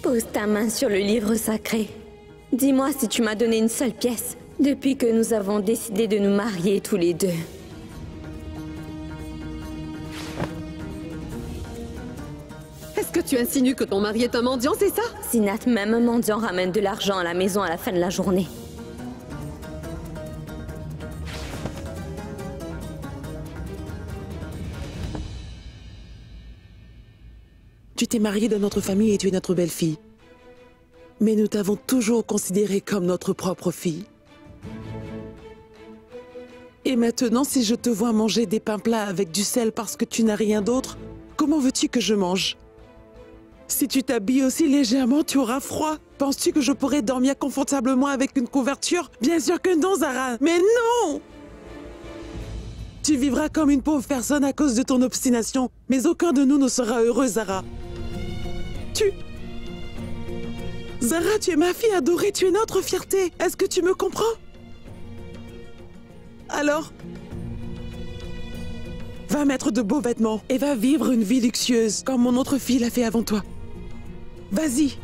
Pose ta main sur le livre sacré. Dis-moi si tu m'as donné une seule pièce depuis que nous avons décidé de nous marier tous les deux. Est-ce que tu insinues que ton mari est un mendiant, c'est ça? Sinath, même un mendiant ramène de l'argent à la maison à la fin de la journée. Tu t'es mariée dans notre famille et tu es notre belle-fille. Mais nous t'avons toujours considérée comme notre propre fille. Et maintenant, si je te vois manger des pains plats avec du sel parce que tu n'as rien d'autre, comment veux-tu que je mange? Si tu t'habilles aussi légèrement, tu auras froid. Penses-tu que je pourrais dormir confortablement avec une couverture? Bien sûr que non, Zara. Mais non! Tu vivras comme une pauvre personne à cause de ton obstination. Mais aucun de nous ne sera heureux, Zara. Zara, tu es ma fille adorée, tu es notre fierté. Est-ce que tu me comprends? Alors, va mettre de beaux vêtements et va vivre une vie luxueuse, comme mon autre fille l'a fait avant toi. Vas-y.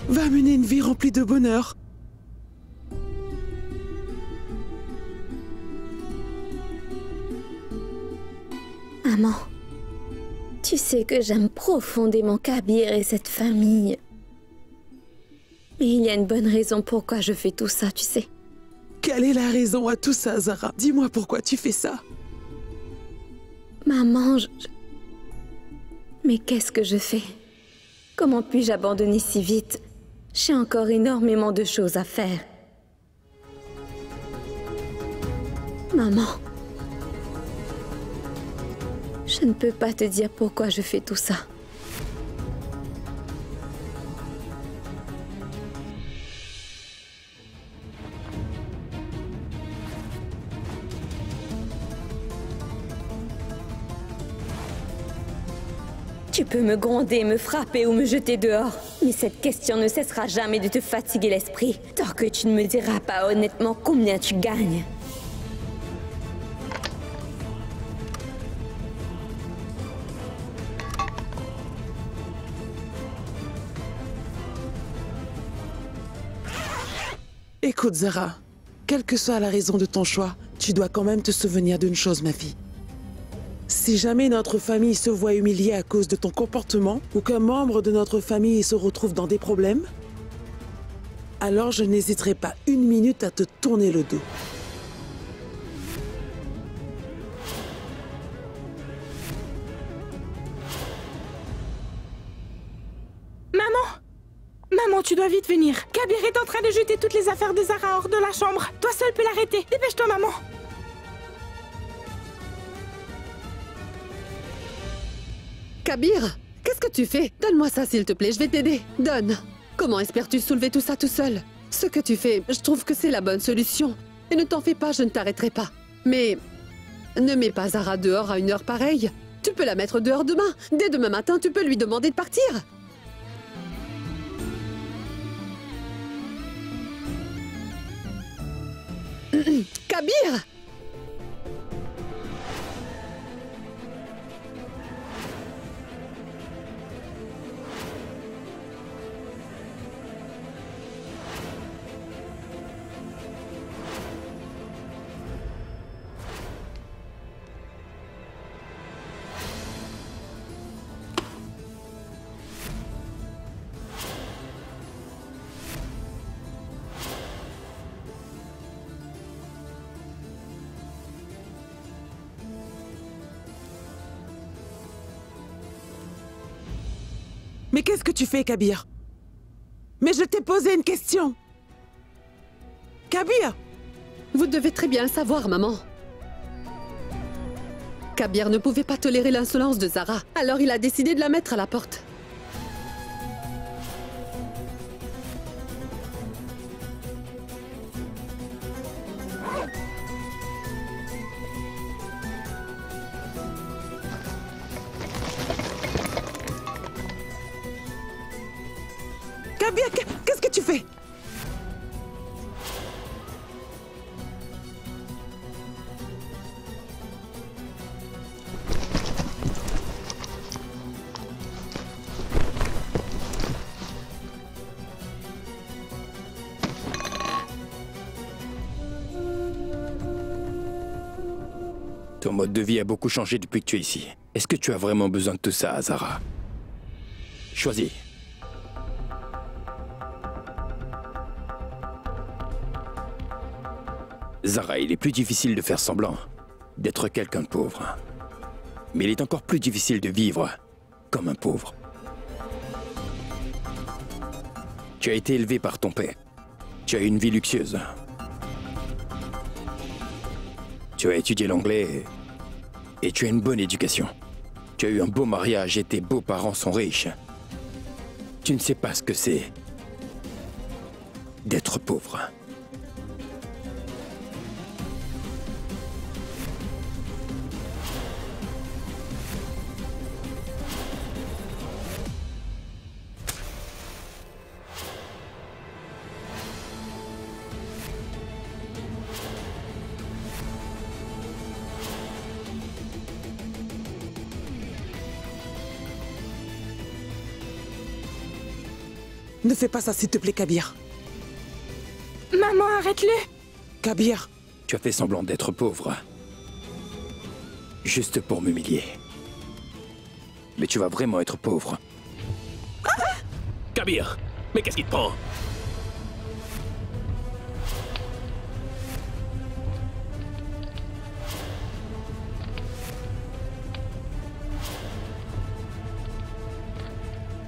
Va mener une vie remplie de bonheur. Maman, tu sais que j'aime profondément Kabir et cette famille. Mais il y a une bonne raison pourquoi je fais tout ça, tu sais. Quelle est la raison à tout ça, Zara? Dis-moi pourquoi tu fais ça. Maman, Mais qu'est-ce que je fais? Comment puis-je abandonner si vite? J'ai encore énormément de choses à faire. Maman, je ne peux pas te dire pourquoi je fais tout ça. Tu peux me gronder, me frapper ou me jeter dehors. Mais cette question ne cessera jamais de te fatiguer l'esprit, tant que tu ne me diras pas honnêtement combien tu gagnes. Écoute, Zara, quelle que soit la raison de ton choix, tu dois quand même te souvenir d'une chose, ma fille. Si jamais notre famille se voit humiliée à cause de ton comportement ou qu'un membre de notre famille se retrouve dans des problèmes, alors je n'hésiterai pas une minute à te tourner le dos. Maman, tu dois vite venir. Kabir est en train de jeter toutes les affaires de Zara hors de la chambre. Toi seul peux l'arrêter. Dépêche-toi, maman. Kabir, qu'est-ce que tu fais? Donne-moi ça, s'il te plaît, je vais t'aider. Donne. Comment espères-tu soulever tout ça tout seul? Ce que tu fais, je trouve que c'est la bonne solution. Et ne t'en fais pas, je ne t'arrêterai pas. Mais ne mets pas Zara dehors à une heure pareille. Tu peux la mettre dehors demain. Dès demain matin, tu peux lui demander de partir. Kabir! Mais qu'est-ce que tu fais, Kabir? Mais je t'ai posé une question. Kabir! Vous devez très bien le savoir, maman. Kabir ne pouvait pas tolérer l'insolence de Zara, alors il a décidé de la mettre à la porte. Kabir, qu'est-ce que tu fais? Ton mode de vie a beaucoup changé depuis que tu es ici. Est-ce que tu as vraiment besoin de tout ça, Zara? Choisis. Zara, il est plus difficile de faire semblant d'être quelqu'un de pauvre. Mais il est encore plus difficile de vivre comme un pauvre. Tu as été élevé par ton père. Tu as eu une vie luxueuse. Tu as étudié l'anglais et tu as une bonne éducation. Tu as eu un beau mariage et tes beaux-parents sont riches. Tu ne sais pas ce que c'est d'être pauvre. Ne fais pas ça, s'il te plaît, Kabir. Maman, arrête-le. Kabir. Tu as fait semblant d'être pauvre. Juste pour m'humilier. Mais tu vas vraiment être pauvre. Kabir, mais qu'est-ce qui te prend?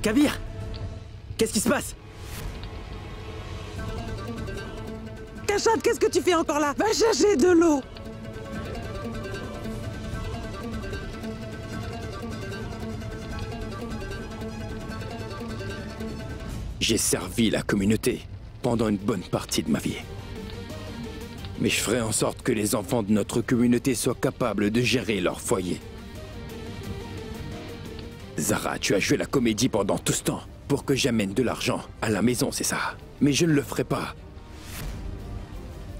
Kabir! Qu'est-ce qui se passe? Kashad, qu'est-ce que tu fais encore là? Va chercher de l'eau. J'ai servi la communauté pendant une bonne partie de ma vie. Mais je ferai en sorte que les enfants de notre communauté soient capables de gérer leur foyer. Zara, tu as joué la comédie pendant tout ce temps pour que j'amène de l'argent à la maison, c'est ça? Mais je ne le ferai pas.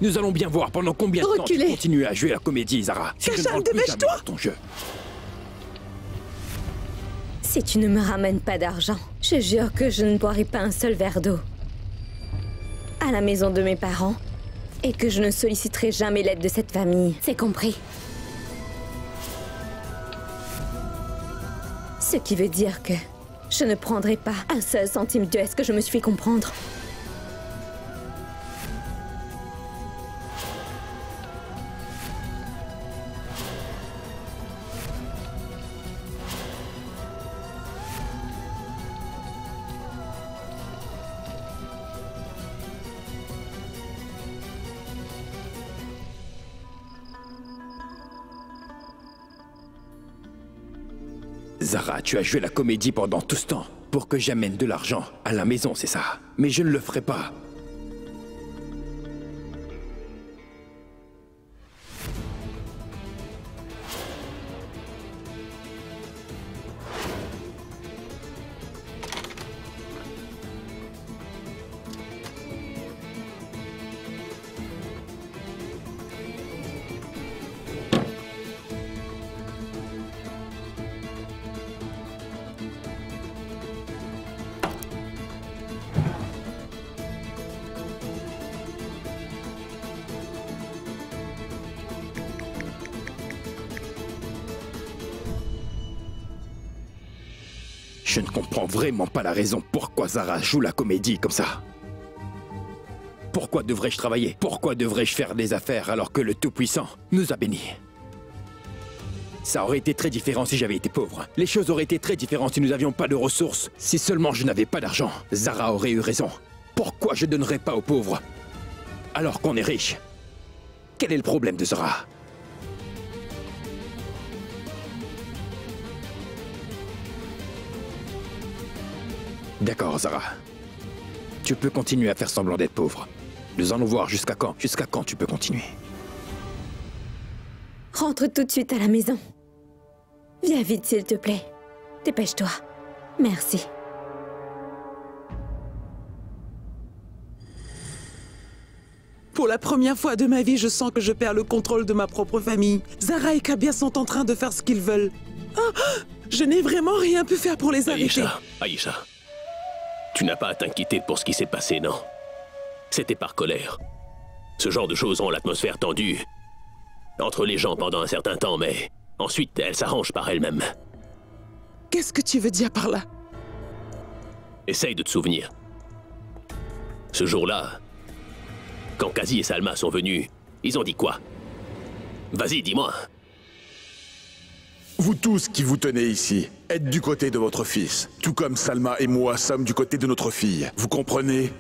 Nous allons bien voir pendant combien de temps tu continues à jouer la comédie, Zara. Si Kashad, dépêche-toi! ton jeu. Si tu ne me ramènes pas d'argent, je jure que je ne boirai pas un seul verre d'eau à la maison de mes parents et que je ne solliciterai jamais l'aide de cette famille. C'est compris? Ce qui veut dire que je ne prendrai pas un seul centime d'eux. Est-ce que je me suis fait comprendre? Zara, tu as joué la comédie pendant tout ce temps pour que j'amène de l'argent à la maison, c'est ça? Mais je ne le ferai pas. Je ne comprends vraiment pas la raison pourquoi Zara joue la comédie comme ça. Pourquoi devrais-je travailler? Pourquoi devrais-je faire des affaires alors que le Tout-Puissant nous a bénis? Ça aurait été très différent si j'avais été pauvre. Les choses auraient été très différentes si nous n'avions pas de ressources. Si seulement je n'avais pas d'argent, Zara aurait eu raison. Pourquoi je ne donnerais pas aux pauvres alors qu'on est riche? Quel est le problème de Zara? D'accord, Zara. Tu peux continuer à faire semblant d'être pauvre. Nous allons voir jusqu'à quand. Jusqu'à quand tu peux continuer. Rentre tout de suite à la maison. Viens vite, s'il te plaît. Dépêche-toi. Merci. Pour la première fois de ma vie, je sens que je perds le contrôle de ma propre famille. Zara et Kabir sont en train de faire ce qu'ils veulent. Ah, je n'ai vraiment rien pu faire pour les arrêter. Aïcha, tu n'as pas à t'inquiéter pour ce qui s'est passé, non? C'était par colère. Ce genre de choses rend l'atmosphère tendue. entre les gens pendant un certain temps, mais ensuite, elle s'arrange par elle-même. Qu'est-ce que tu veux dire par là? Essaye de te souvenir. Ce jour-là, quand Kazi et Salma sont venus, ils ont dit quoi? Vas-y, dis-moi. Vous tous qui vous tenez ici, êtes du côté de votre fils, tout comme Salma et moi sommes du côté de notre fille. Vous comprenez?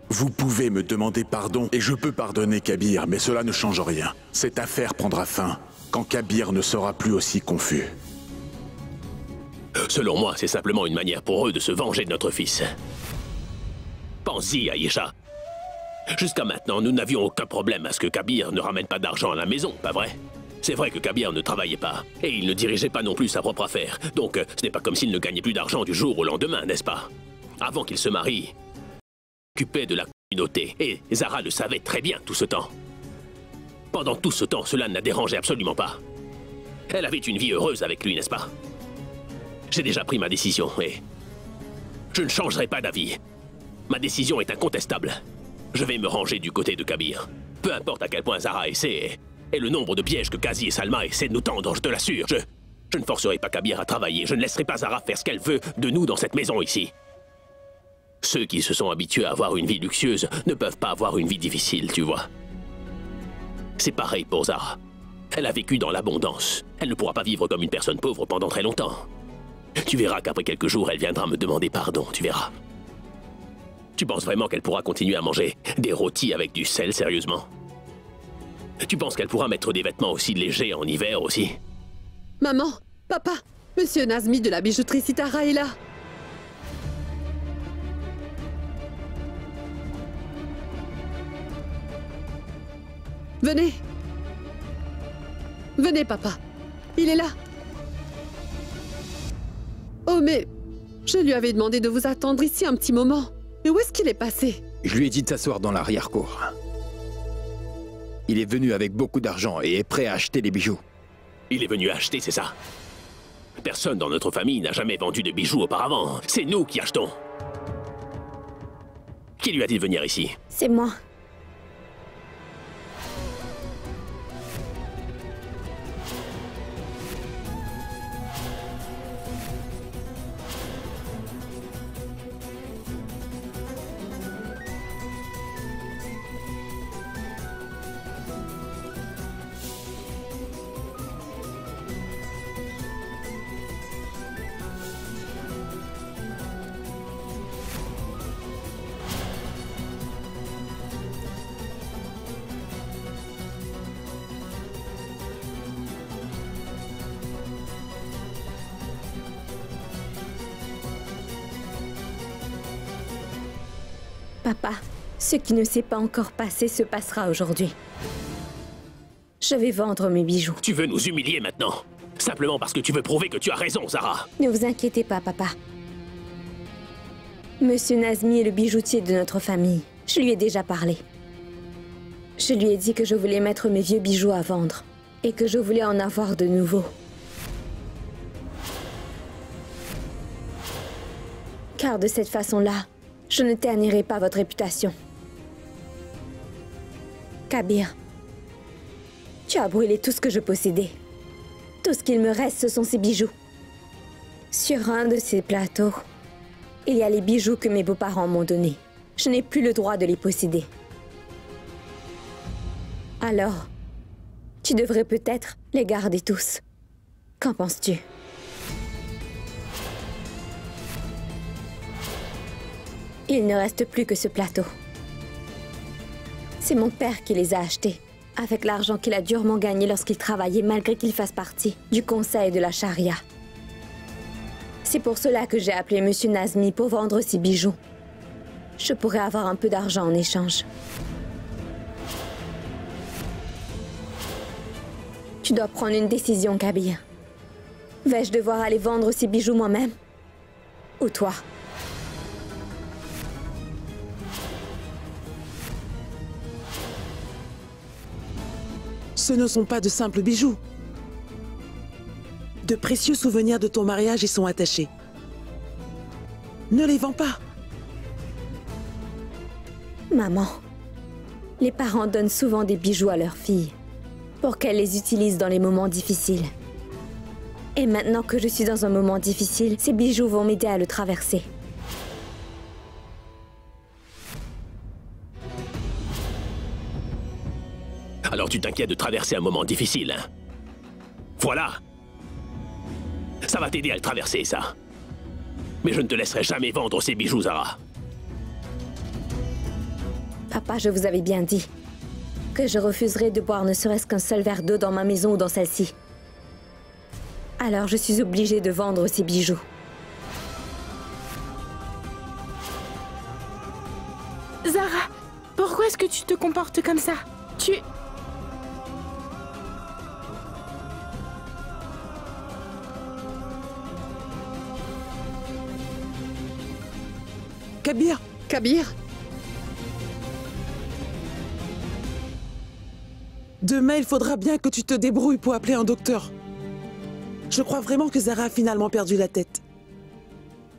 Vous pouvez me demander pardon et je peux pardonner Kabir, mais cela ne change rien. Cette affaire prendra fin quand Kabir ne sera plus aussi confus. Selon moi, c'est simplement une manière pour eux de se venger de notre fils. Pense-y, Aïcha. Jusqu'à maintenant, nous n'avions aucun problème à ce que Kabir ne ramène pas d'argent à la maison, pas vrai? C'est vrai que Kabir ne travaillait pas, et il ne dirigeait pas non plus sa propre affaire, donc ce n'est pas comme s'il ne gagnait plus d'argent du jour au lendemain, n'est-ce pas? Avant qu'il se marie, il s'occupait de la communauté, et Zara le savait très bien tout ce temps. Pendant tout ce temps, cela ne la dérangeait absolument pas. Elle avait une vie heureuse avec lui, n'est-ce pas? J'ai déjà pris ma décision, et je ne changerai pas d'avis. Ma décision est incontestable. Je vais me ranger du côté de Kabir. Peu importe à quel point Zara essaie, et le nombre de pièges que Kazi et Salma essaient de nous tendre, je te l'assure. Je ne forcerai pas Kabir à travailler, je ne laisserai pas Zara faire ce qu'elle veut de nous dans cette maison ici. Ceux qui se sont habitués à avoir une vie luxueuse ne peuvent pas avoir une vie difficile, tu vois. C'est pareil pour Zara. Elle a vécu dans l'abondance. Elle ne pourra pas vivre comme une personne pauvre pendant très longtemps. Tu verras qu'après quelques jours, elle viendra me demander pardon, tu verras. Tu penses vraiment qu'elle pourra continuer à manger des rôtis avec du sel, sérieusement? Tu penses qu'elle pourra mettre des vêtements aussi légers en hiver aussi? Maman, papa, Monsieur Nazmi de la bijouterie Sitara est là. Venez. Venez, papa. Il est là. Oh, mais je lui avais demandé de vous attendre ici un petit moment. Mais où est-ce qu'il est passé? Je lui ai dit de s'asseoir dans l'arrière-cour. Il est venu avec beaucoup d'argent et est prêt à acheter des bijoux. Il est venu acheter, c'est ça? Personne dans notre famille n'a jamais vendu de bijoux auparavant. C'est nous qui achetons. Qui lui a dit de venir ici? C'est moi. Papa, ce qui ne s'est pas encore passé se passera aujourd'hui. Je vais vendre mes bijoux. Tu veux nous humilier maintenant? Simplement parce que tu veux prouver que tu as raison, Zara. Ne vous inquiétez pas, papa. Monsieur Nazmi est le bijoutier de notre famille. Je lui ai déjà parlé. Je lui ai dit que je voulais mettre mes vieux bijoux à vendre et que je voulais en avoir de nouveaux. Car de cette façon-là, je ne ternirai pas votre réputation. Kabir, tu as brûlé tout ce que je possédais. Tout ce qu'il me reste, ce sont ces bijoux. Sur un de ces plateaux, il y a les bijoux que mes beaux-parents m'ont donnés. Je n'ai plus le droit de les posséder. Alors, tu devrais peut-être les garder tous. Qu'en penses-tu? Il ne reste plus que ce plateau. C'est mon père qui les a achetés, avec l'argent qu'il a durement gagné lorsqu'il travaillait malgré qu'il fasse partie du conseil de la charia. C'est pour cela que j'ai appelé Monsieur Nazmi pour vendre ces bijoux. Je pourrais avoir un peu d'argent en échange. Tu dois prendre une décision, Kabir. Vais-je devoir aller vendre ces bijoux moi-même? Ou toi? Ce ne sont pas de simples bijoux. De précieux souvenirs de ton mariage y sont attachés. Ne les vends pas. Maman, les parents donnent souvent des bijoux à leurs filles. pour qu'elle les utilise dans les moments difficiles. Et maintenant que je suis dans un moment difficile, ces bijoux vont m'aider à le traverser. Alors tu t'inquiètes de traverser un moment difficile, hein? Voilà! Ça va t'aider à le traverser, ça. Mais je ne te laisserai jamais vendre ces bijoux, Zara. Papa, je vous avais bien dit que je refuserais de boire ne serait-ce qu'un seul verre d'eau dans ma maison ou dans celle-ci. Alors je suis obligée de vendre ces bijoux. Zara, pourquoi est-ce que tu te comportes comme ça? Kabir! Kabir? Demain, il faudra bien que tu te débrouilles pour appeler un docteur. Je crois vraiment que Zara a finalement perdu la tête.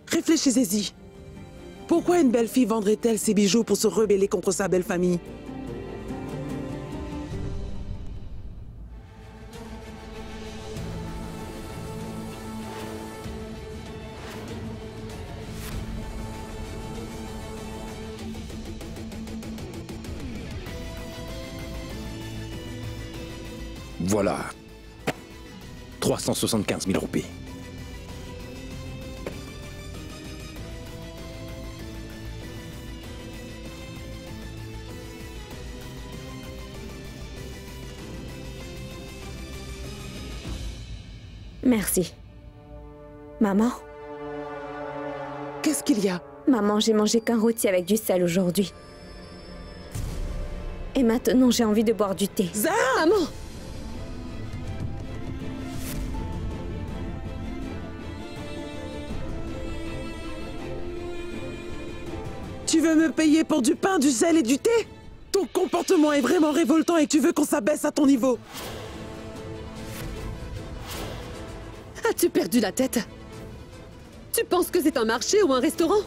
Réfléchissez-y. Pourquoi une belle fille vendrait-elle ses bijoux pour se rebeller contre sa belle famille? Voilà. 375 000 roupies. Merci. Maman? Qu'est-ce qu'il y a? Maman, j'ai mangé qu'un rôti avec du sel aujourd'hui. Et maintenant, j'ai envie de boire du thé. Zara! Maman! Tu veux me payer pour du pain, du sel et du thé? Ton comportement est vraiment révoltant et tu veux qu'on s'abaisse à ton niveau. As-tu perdu la tête? Tu penses que c'est un marché ou un restaurant?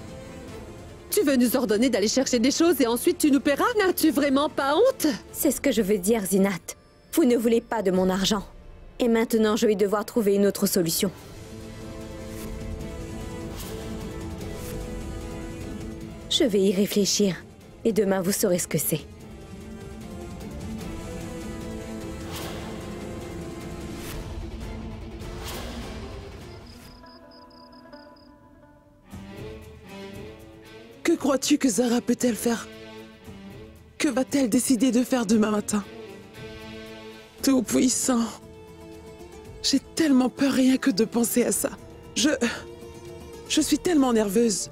Tu veux nous ordonner d'aller chercher des choses et ensuite tu nous paieras? N'as-tu vraiment pas honte? C'est ce que je veux dire, Zinat. Vous ne voulez pas de mon argent. Et maintenant, je vais devoir trouver une autre solution. Je vais y réfléchir. Et demain, vous saurez ce que c'est. Que crois-tu que Zara peut-elle faire? Que va-t-elle décider de faire demain matin? Tout-Puissant. J'ai tellement peur rien que de penser à ça. Je suis tellement nerveuse.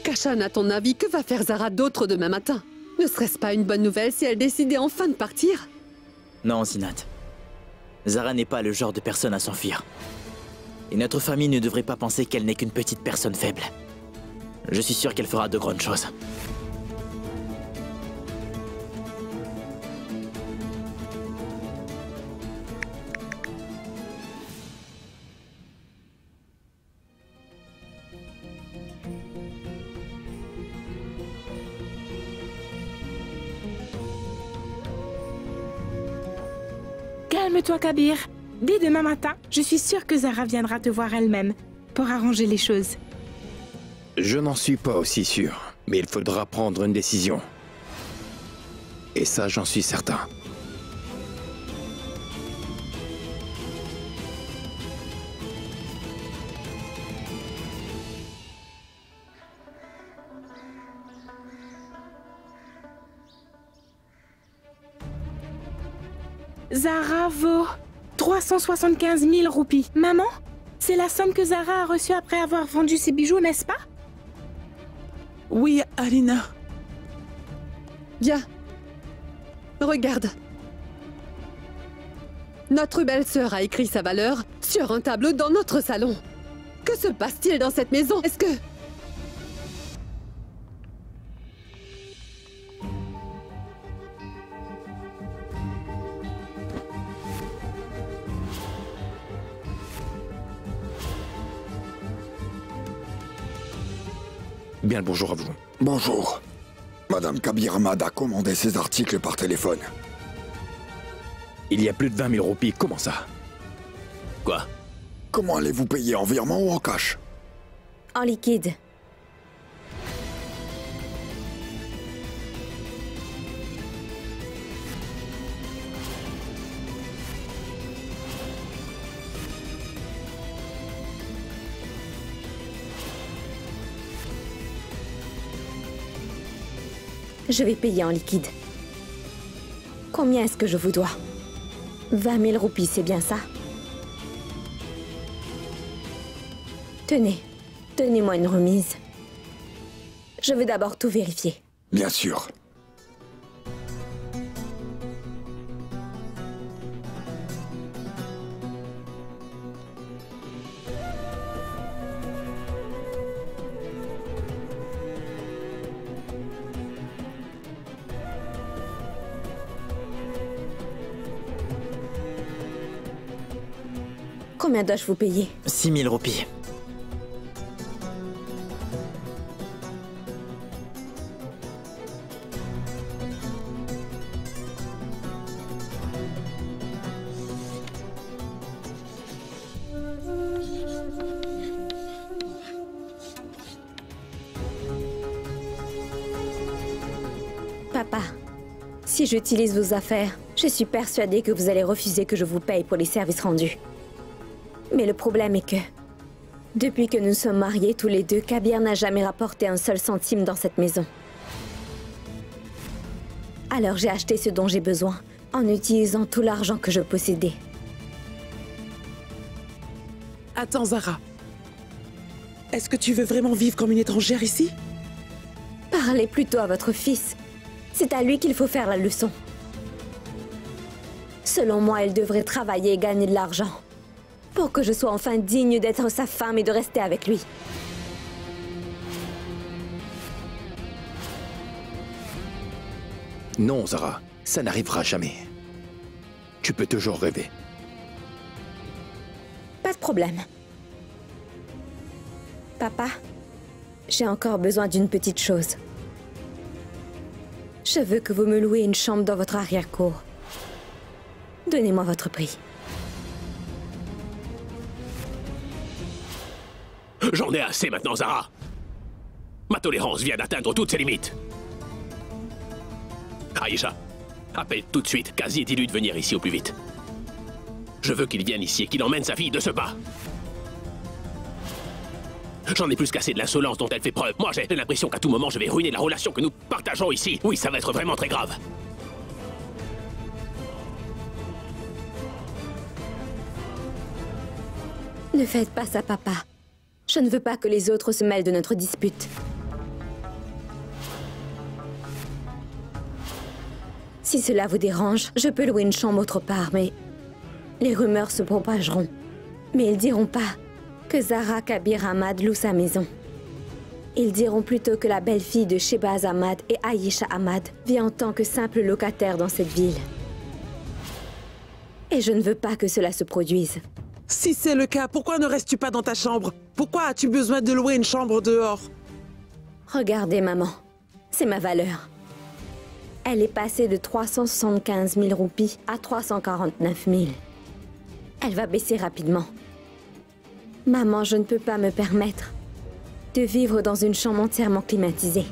Kashan, à ton avis, que va faire Zara d'autre demain matin? Ne serait-ce pas une bonne nouvelle si elle décidait enfin de partir? Non, Zinat. Zara n'est pas le genre de personne à s'enfuir. Et notre famille ne devrait pas penser qu'elle n'est qu'une petite personne faible. Je suis sûr qu'elle fera de grandes choses. Calme-toi, Kabir. Dès demain matin, je suis sûre que Zara viendra te voir elle-même pour arranger les choses. Je n'en suis pas aussi sûr, mais il faudra prendre une décision. Et ça, j'en suis certain. Zara vaut 375 000 roupies. Maman, c'est la somme que Zara a reçue après avoir vendu ses bijoux, n'est-ce pas? Oui, Alina. Viens. Regarde. Notre belle-sœur a écrit sa valeur sur un tableau dans notre salon. Que se passe-t-il dans cette maison? Est-ce que... Bien le bonjour à vous. Bonjour. Madame Kabir Ahmad a commandé ces articles par téléphone. Il y a plus de 20 000 roupies, comment ça? Quoi? Comment allez-vous payer, en virement ou en cash? En liquide. Je vais payer en liquide. Combien est-ce que je vous dois? 20 000 roupies, c'est bien ça? Tenez, donnez-moi une remise. Je veux d'abord tout vérifier. Bien sûr. Combien dois-je vous payer? 6 000 roupies. Papa, si j'utilise vos affaires, je suis persuadée que vous allez refuser que je vous paye pour les services rendus. Mais le problème est que, depuis que nous sommes mariés tous les deux, Kabir n'a jamais rapporté un seul centime dans cette maison. Alors j'ai acheté ce dont j'ai besoin, en utilisant tout l'argent que je possédais. Attends, Zara. Est-ce que tu veux vraiment vivre comme une étrangère ici? Parlez plutôt à votre fils. C'est à lui qu'il faut faire la leçon. Selon moi, il devrait travailler et gagner de l'argent, pour que je sois enfin digne d'être sa femme et de rester avec lui. Non, Zara, ça n'arrivera jamais. Tu peux toujours rêver. Pas de problème. Papa, j'ai encore besoin d'une petite chose. Je veux que vous me louiez une chambre dans votre arrière-cour. Donnez-moi votre prix. J'en ai assez maintenant, Zara. Ma tolérance vient d'atteindre toutes ses limites. Aïcha, appelle tout de suite Kazi et dis-lui de venir ici au plus vite. Je veux qu'il vienne ici et qu'il emmène sa fille de ce pas. J'en ai plus qu'assez de l'insolence dont elle fait preuve. Moi, j'ai l'impression qu'à tout moment, je vais ruiner la relation que nous partageons ici. Oui, ça va être vraiment très grave. Ne faites pas ça, papa. Je ne veux pas que les autres se mêlent de notre dispute. Si cela vous dérange, je peux louer une chambre autre part, mais les rumeurs se propageront. Mais ils diront pas que Zara Kabir Ahmad loue sa maison. Ils diront plutôt que la belle-fille de Shehbaz Ahmad et Aïcha Ahmad vit en tant que simple locataire dans cette ville. Et je ne veux pas que cela se produise. Si c'est le cas, pourquoi ne restes-tu pas dans ta chambre? Pourquoi as-tu besoin de louer une chambre dehors? Regardez, maman. C'est ma valeur. Elle est passée de 375 000 roupies à 349 000. Elle va baisser rapidement. Maman, je ne peux pas me permettre de vivre dans une chambre entièrement climatisée.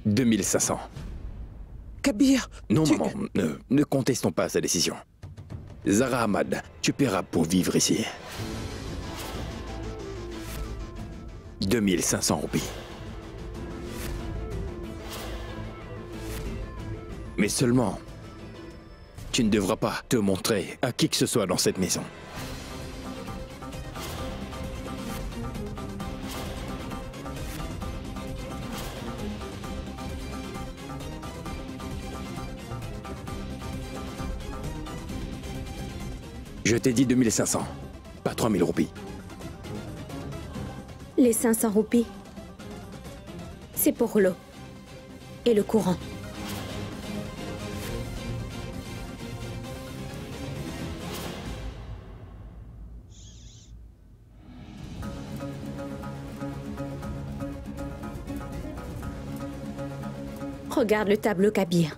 « 2500. Kabir, Non, maman, ne contestons pas sa décision. Zara Ahmad, tu paieras pour vivre ici. 2500 roupies. Mais seulement, tu ne devras pas te montrer à qui que ce soit dans cette maison. Je t'ai dit 2500, pas 3000 roupies. Les 500 roupies, c'est pour l'eau et le courant. Regarde le tableau, Kabir.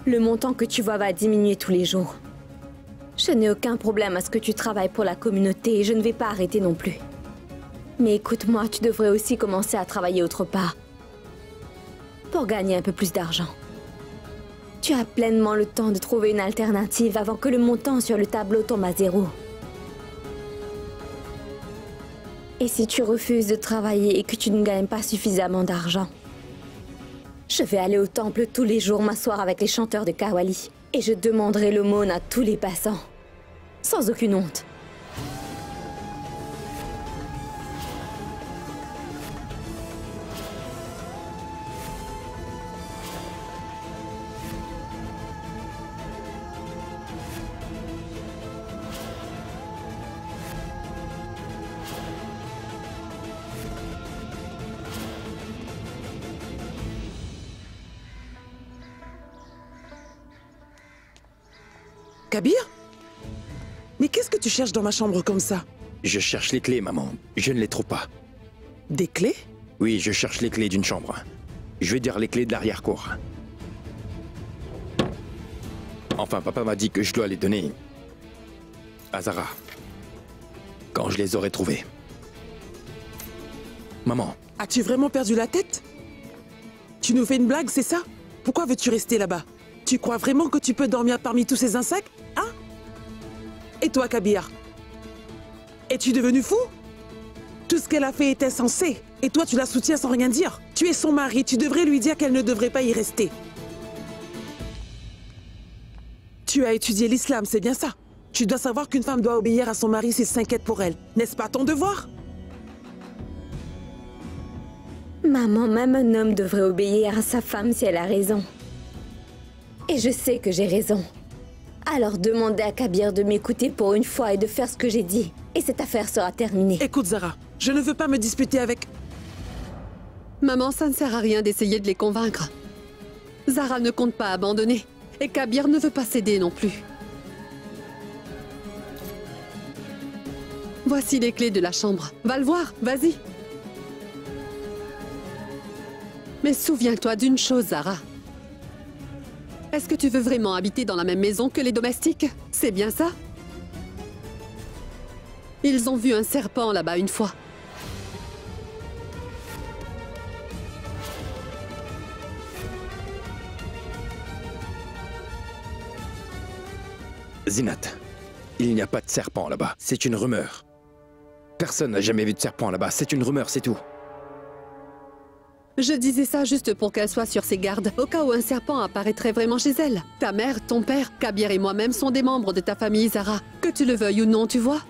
Le montant que tu vois va diminuer tous les jours. Je n'ai aucun problème à ce que tu travailles pour la communauté et je ne vais pas arrêter non plus. Mais écoute-moi, tu devrais aussi commencer à travailler autre part. Pour gagner un peu plus d'argent. Tu as pleinement le temps de trouver une alternative avant que le montant sur le tableau tombe à zéro. Et si tu refuses de travailler et que tu ne gagnes pas suffisamment d'argent, je vais aller au temple tous les jours m'asseoir avec les chanteurs de Qawwali. Et je demanderai l'aumône à tous les passants. Sans aucune honte. Kabir? Mais qu'est-ce que tu cherches dans ma chambre comme ça? Je cherche les clés, maman. Je ne les trouve pas. Des clés? Oui, je cherche les clés d'une chambre. Je veux dire les clés de l'arrière-cour. Enfin, papa m'a dit que je dois les donner à Zara. Quand je les aurai trouvées. Maman. As-tu vraiment perdu la tête? Tu nous fais une blague, c'est ça? Pourquoi veux-tu rester là-bas? Tu crois vraiment que tu peux dormir parmi tous ces insectes? Hein? Et toi, Kabir? Es-tu devenu fou? Tout ce qu'elle a fait est insensé. Et toi, tu la soutiens sans rien dire. Tu es son mari, tu devrais lui dire qu'elle ne devrait pas y rester. Tu as étudié l'islam, c'est bien ça? Tu dois savoir qu'une femme doit obéir à son mari s'il s'inquiète pour elle. N'est-ce pas ton devoir? Maman, même un homme devrait obéir à sa femme si elle a raison. Et je sais que j'ai raison. Alors demandez à Kabir de m'écouter pour une fois et de faire ce que j'ai dit. Et cette affaire sera terminée. Écoute, Zara, je ne veux pas me disputer avec... Maman, ça ne sert à rien d'essayer de les convaincre. Zara ne compte pas abandonner. Et Kabir ne veut pas céder non plus. Voici les clés de la chambre. Va le voir, vas-y. Mais souviens-toi d'une chose, Zara. Est-ce que tu veux vraiment habiter dans la même maison que les domestiques? C'est bien ça? Ils ont vu un serpent là-bas une fois. Zinat, il n'y a pas de serpent là-bas. C'est une rumeur. Personne n'a jamais vu de serpent là-bas. C'est une rumeur, c'est tout. Je disais ça juste pour qu'elle soit sur ses gardes, au cas où un serpent apparaîtrait vraiment chez elle. Ta mère, ton père, Kabir et moi-même sont des membres de ta famille, Zara. Que tu le veuilles ou non, tu vois.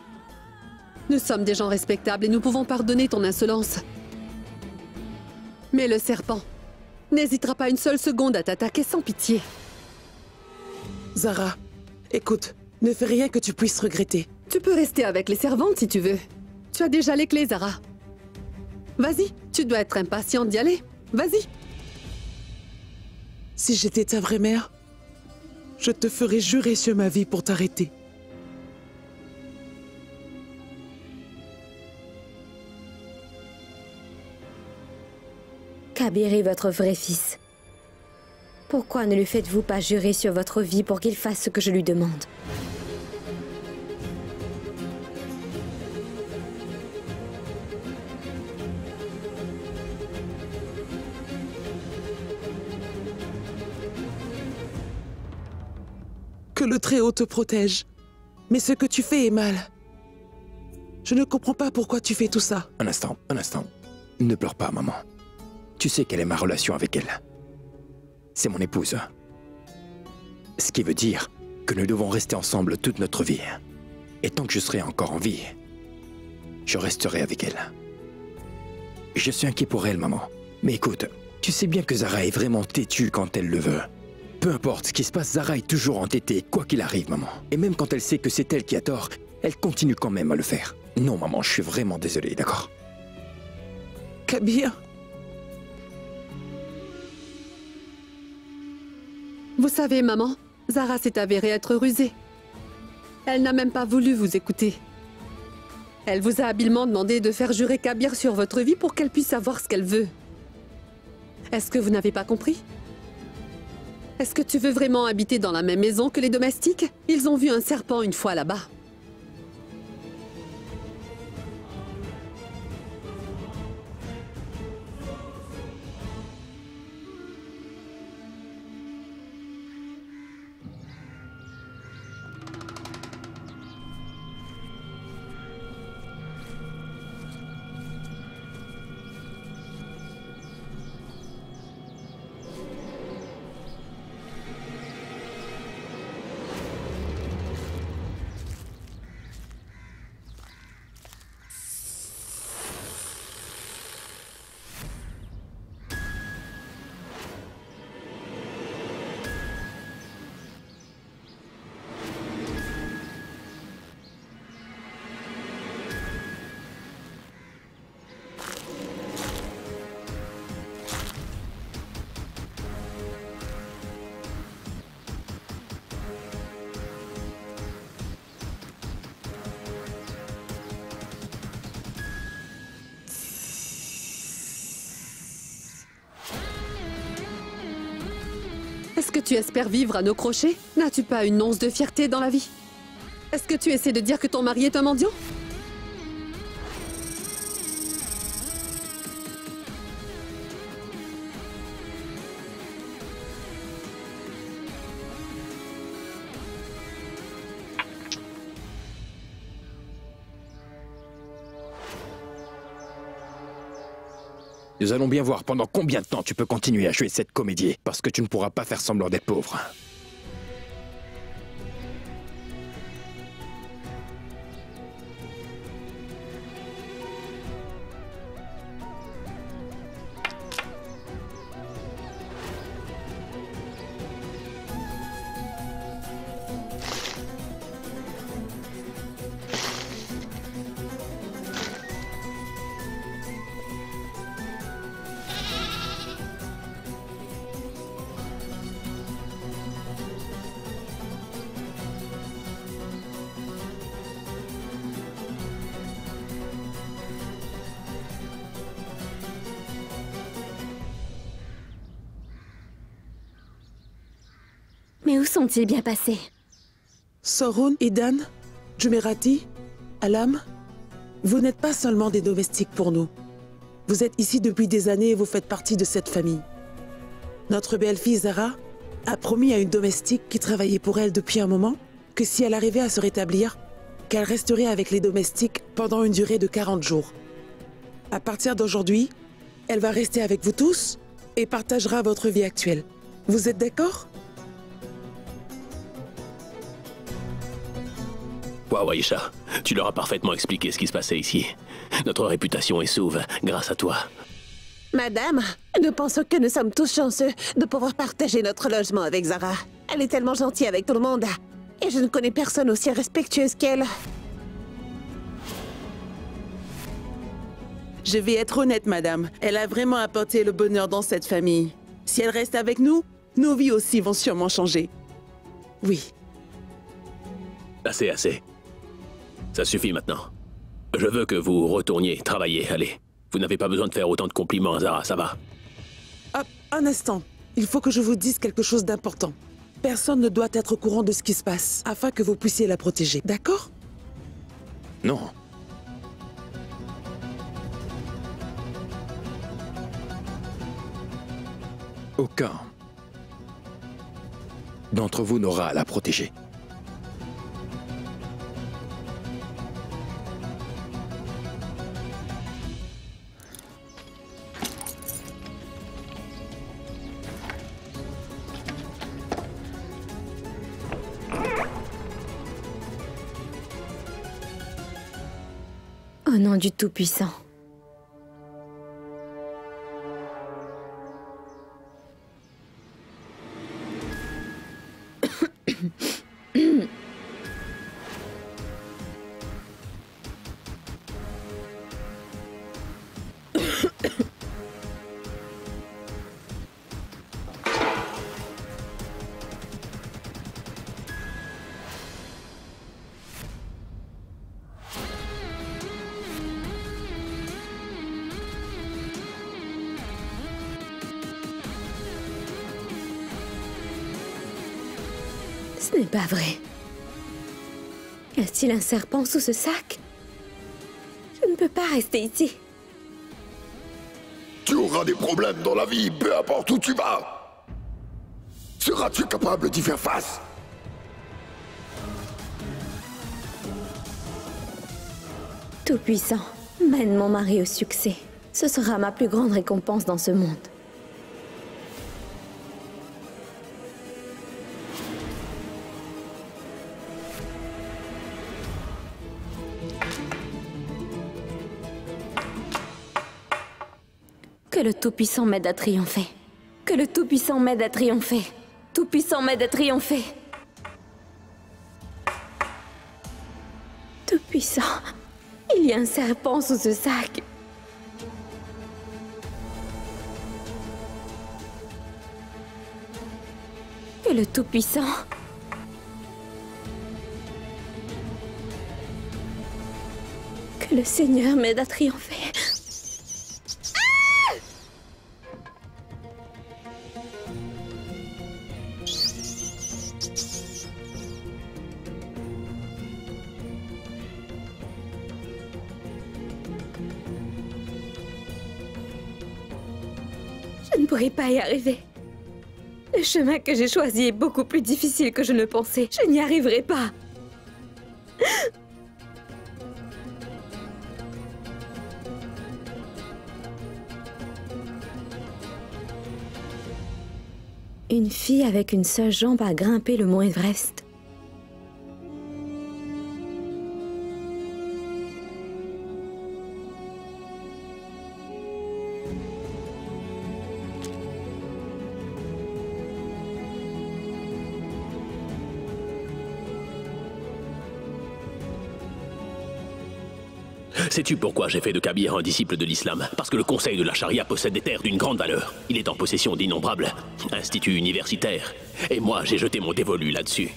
Nous sommes des gens respectables et nous pouvons pardonner ton insolence. Mais le serpent n'hésitera pas une seule seconde à t'attaquer sans pitié. Zara, écoute, ne fais rien que tu puisses regretter. Tu peux rester avec les servantes si tu veux. Tu as déjà les clés, Zara. Vas-y, tu dois être impatiente d'y aller. Vas-y. Si j'étais ta vraie mère, je te ferais jurer sur ma vie pour t'arrêter. Kabir est votre vrai fils. Pourquoi ne lui faites-vous pas jurer sur votre vie pour qu'il fasse ce que je lui demande? Que le Très-Haut te protège. Mais ce que tu fais est mal. Je ne comprends pas pourquoi tu fais tout ça. Un instant, un instant. Ne pleure pas, maman. Tu sais quelle est ma relation avec elle. C'est mon épouse. Ce qui veut dire que nous devons rester ensemble toute notre vie. Et tant que je serai encore en vie, je resterai avec elle. Je suis inquiet pour elle, maman. Mais écoute, tu sais bien que Zara est vraiment têtue quand elle le veut. Peu importe ce qui se passe, Zara est toujours entêtée, quoi qu'il arrive, maman. Et même quand elle sait que c'est elle qui a tort, elle continue quand même à le faire. Non, maman, je suis vraiment désolé, d'accord? Kabir. Vous savez, maman, Zara s'est avérée être rusée. Elle n'a même pas voulu vous écouter. Elle vous a habilement demandé de faire jurer Kabir sur votre vie pour qu'elle puisse savoir ce qu'elle veut. Est-ce que vous n'avez pas compris? Est-ce que tu veux vraiment habiter dans la même maison que les domestiques? Ils ont vu un serpent une fois là-bas. Est-ce que tu espères vivre à nos crochets? N'as-tu pas une once de fierté dans la vie? Est-ce que tu essaies de dire que ton mari est un mendiant? Nous allons bien voir pendant combien de temps tu peux continuer à jouer cette comédie, parce que tu ne pourras pas faire semblant d'être pauvre. Mais où sont-ils bien passés? Sorun, Idan, Jumerati, Alam, vous n'êtes pas seulement des domestiques pour nous. Vous êtes ici depuis des années et vous faites partie de cette famille. Notre belle-fille Zara a promis à une domestique qui travaillait pour elle depuis un moment que si elle arrivait à se rétablir, qu'elle resterait avec les domestiques pendant une durée de 40 jours. À partir d'aujourd'hui, elle va rester avec vous tous et partagera votre vie actuelle. Vous êtes d'accord? Waouh, Aïcha, tu leur as parfaitement expliqué ce qui se passait ici. Notre réputation est sauve grâce à toi. Madame, nous pensons que nous sommes tous chanceux de pouvoir partager notre logement avec Zara. Elle est tellement gentille avec tout le monde. Et je ne connais personne aussi respectueuse qu'elle. Je vais être honnête, madame. Elle a vraiment apporté le bonheur dans cette famille. Si elle reste avec nous, nos vies aussi vont sûrement changer. Oui. Assez, assez. Ça suffit maintenant. Je veux que vous retourniez travailler, allez. Vous n'avez pas besoin de faire autant de compliments à Zara, ça va. Hop, un instant. Il faut que je vous dise quelque chose d'important. Personne ne doit être au courant de ce qui se passe, afin que vous puissiez la protéger, d'accord? Non. Aucun d'entre vous n'aura à la protéger. Au nom du Tout-Puissant. Ce n'est pas vrai. Y a-t-il un serpent sous ce sac? Je ne peux pas rester ici. Tu auras des problèmes dans la vie, peu importe où tu vas. Seras-tu capable d'y faire face? Tout-Puissant, mène mon mari au succès. Ce sera ma plus grande récompense dans ce monde. Que le Tout-Puissant m'aide à triompher. Que le Tout-Puissant m'aide à triompher. Tout-Puissant m'aide à triompher. Tout-Puissant, il y a un serpent sous ce sac. Que le Tout-Puissant... Que le Seigneur m'aide à triompher. Je ne pourrai pas y arriver. Le chemin que j'ai choisi est beaucoup plus difficile que je ne le pensais. Je n'y arriverai pas. Une fille avec une seule jambe a grimpé le mont Everest. Sais-tu pourquoi j'ai fait de Kabir un disciple de l'islam? Parce que le conseil de la charia possède des terres d'une grande valeur. Il est en possession d'innombrables instituts universitaires. Et moi, j'ai jeté mon dévolu là-dessus.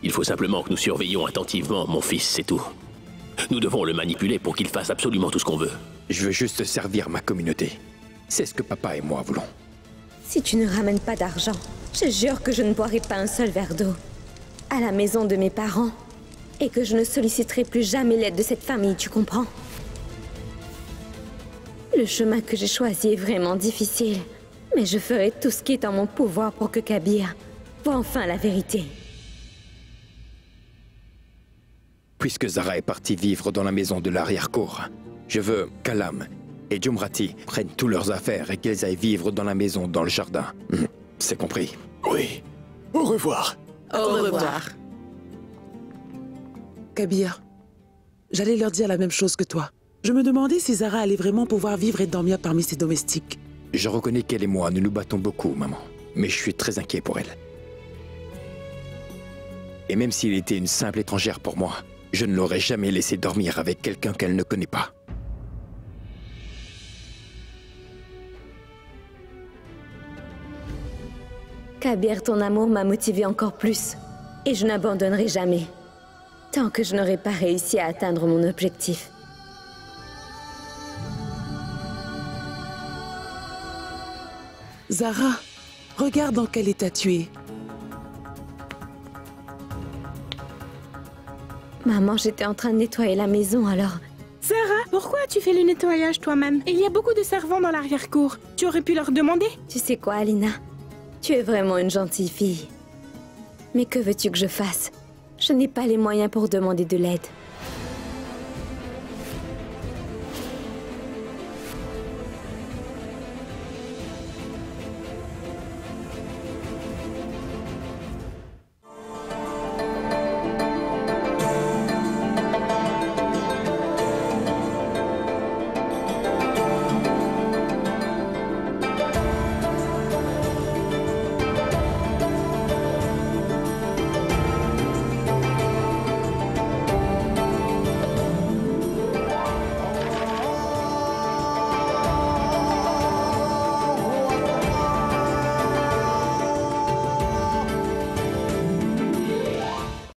Il faut simplement que nous surveillions attentivement mon fils, c'est tout. Nous devons le manipuler pour qu'il fasse absolument tout ce qu'on veut. Je veux juste servir ma communauté. C'est ce que papa et moi voulons. Si tu ne ramènes pas d'argent, je jure que je ne boirai pas un seul verre d'eau. À la maison de mes parents. Et que je ne solliciterai plus jamais l'aide de cette famille, tu comprends? Le chemin que j'ai choisi est vraiment difficile. Mais je ferai tout ce qui est en mon pouvoir pour que Kabir voie enfin la vérité. Puisque Zara est partie vivre dans la maison de l'arrière-cour, je veux qu'Alam et Jumrati prennent tous leurs affaires et qu'elles aillent vivre dans la maison dans le jardin. C'est compris? Oui. Au revoir. Au revoir. Kabir, j'allais leur dire la même chose que toi. Je me demandais si Zara allait vraiment pouvoir vivre et dormir parmi ses domestiques. Je reconnais qu'elle et moi, nous nous battons beaucoup, maman. Mais je suis très inquiet pour elle. Et même s'il était une simple étrangère pour moi, je ne l'aurais jamais laissé dormir avec quelqu'un qu'elle ne connaît pas. Kabir, ton amour m'a motivé encore plus. Et je n'abandonnerai jamais. Tant que je n'aurai pas réussi à atteindre mon objectif. Zara, regarde dans quel état tu es. Maman, j'étais en train de nettoyer la maison alors. Zara, pourquoi tu fais le nettoyage toi-même? Il y a beaucoup de servants dans l'arrière-cour. Tu aurais pu leur demander. Tu sais quoi, Alina? Tu es vraiment une gentille fille. Mais que veux-tu que je fasse? Je n'ai pas les moyens pour demander de l'aide.